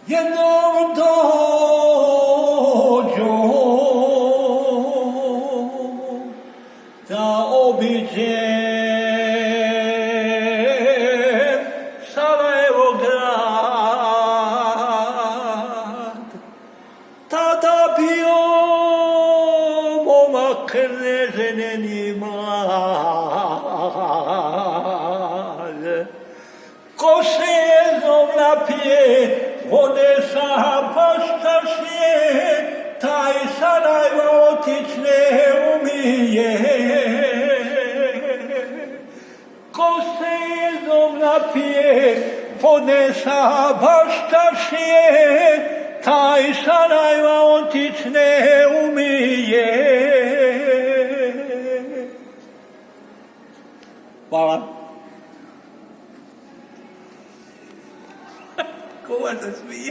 jednom dođu da obiđem Sarajevo grad, tada bio momak neželjeni mal, ko se jednom napije vode sa pastašije, taj Sarajevo otić ne umije. Ko se jednom napije vode sa pastašije, taj Sarajevo otić ne umije. Hvala. Ko vas se smije?